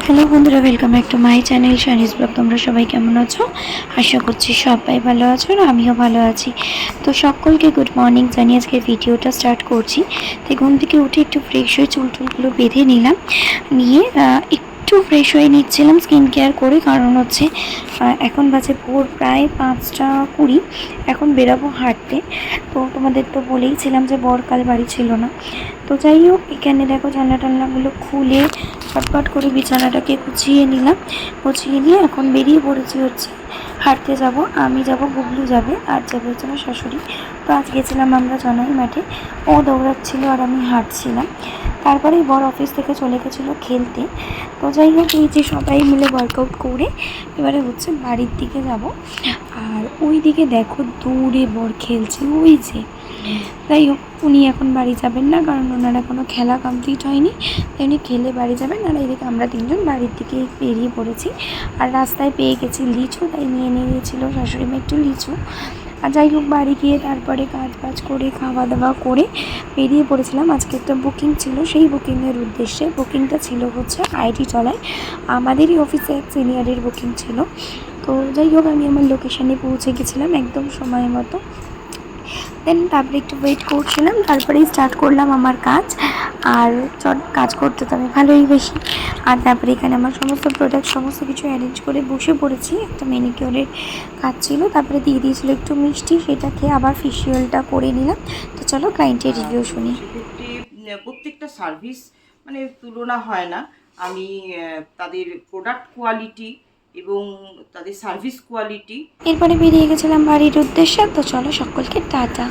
Hello বন্ধুরা, welcome back to my channel Shani's blog. তোমরা সবাই কেমন আছো? আশা করছি সবাই ভালো আছো আর আমিও ভালো আছি। তো সকলকে গুড মর্নিং জানিয়ে আজকে ভিডিওটা স্টার্ট করছি। তো ঘুম থেকে উঠে একটু ফ্রেশ হয়ে চুলটুলগুলো বেঁধে নিলাম, নিয়ে একটু ফ্রেশ হয়ে নিচ্ছিলাম স্কিন কেয়ার করে। কারণ হচ্ছে এখন বাজে ভোর প্রায় 5টা 20। এখন বেরাবো হাঁটতে। তো তোমাদের তো বলেইছিলাম যে বরকাল বাড়ি ছিল না। তো যাই হোক, এখানে দেখো জানলা টানলাগুলো খুলে ফটফট করে বিছানাটাকে গুছিয়ে নিলাম। গুছিয়ে নিয়ে এখন বেরিয়ে পড়েছি হচ্ছে হাঁটতে যাব। আমি যাব, গুবলু যাবে, আর যাবে হচ্ছে আমার শাশুড়ি। তো আজ গেছিলাম আমরা জনাই মাঠে, ও দৌড়াচ্ছিল আর আমি হাঁটছিলাম। তারপরেই বর অফিস থেকে চলে গেছিলো খেলতে। তো যাই হোক, এই যে সবাই মিলে ওয়ার্কআউট করে এবারে হচ্ছে বাড়ির দিকে যাব। আর ওই দিকে দেখো দূরে বর খেলছে, ওই যে। যাই হোক, উনি এখন বাড়ি যাবেন না, কারণ ওনার এখনও খেলা কমপ্লিট হয়নি। তাই উনি খেলে বাড়ি যাবেন। আর এদিকে আমরা তিনজন বাড়ির দিকে বেরিয়ে পড়েছি। আর রাস্তায় পেয়ে গেছি লিচু, তাই নিয়ে নিয়েছিল শাশুড়ি মা একটু লিচু। আর যাই হোক, বাড়ি গিয়ে তারপরে কাজ বাজ করে খাওয়া দাওয়া করে বেরিয়ে পড়েছিলাম। আজকে একটা বুকিং ছিল, সেই বুকিংয়ের উদ্দেশ্যে। বুকিংটা ছিল হচ্ছে আইটি তলায়, আমাদেরই অফিসে এক সিনিয়রের বুকিং ছিল। তো যাই হোক, আমি আমার লোকেশানে পৌঁছে গেছিলাম একদম সময় মতো। দেন তারপরে একটু ওয়েট করছিলাম, তারপরেই স্টার্ট করলাম আমার কাজ। আর কাজ করতে তো আমি ভালোই বেশি। আর তারপরে এখানে আমার সমস্ত প্রোডাক্ট সমস্ত কিছু অ্যারেঞ্জ করে বসে পড়েছি। একটা ম্যানিকিউরের কাজ ছিল, তারপরে দিয়ে দিয়েছিল একটু মিষ্টি, সেটা খেয়ে আবার ফেশিয়ালটা করে নিলাম। তো চলো ক্লায়েন্টের রিভিউ শুনি। সেক্ষেত্রে প্রত্যেকটা সার্ভিস মানে তুলনা হয় না। আমি তাদের প্রোডাক্ট কোয়ালিটি এবং তাদের সার্ভিস কোয়ালিটি। এরপরে বেরিয়ে গেছিলাম বাড়ির উদ্দেশ্যে। তো চলো সকলকে টাটা।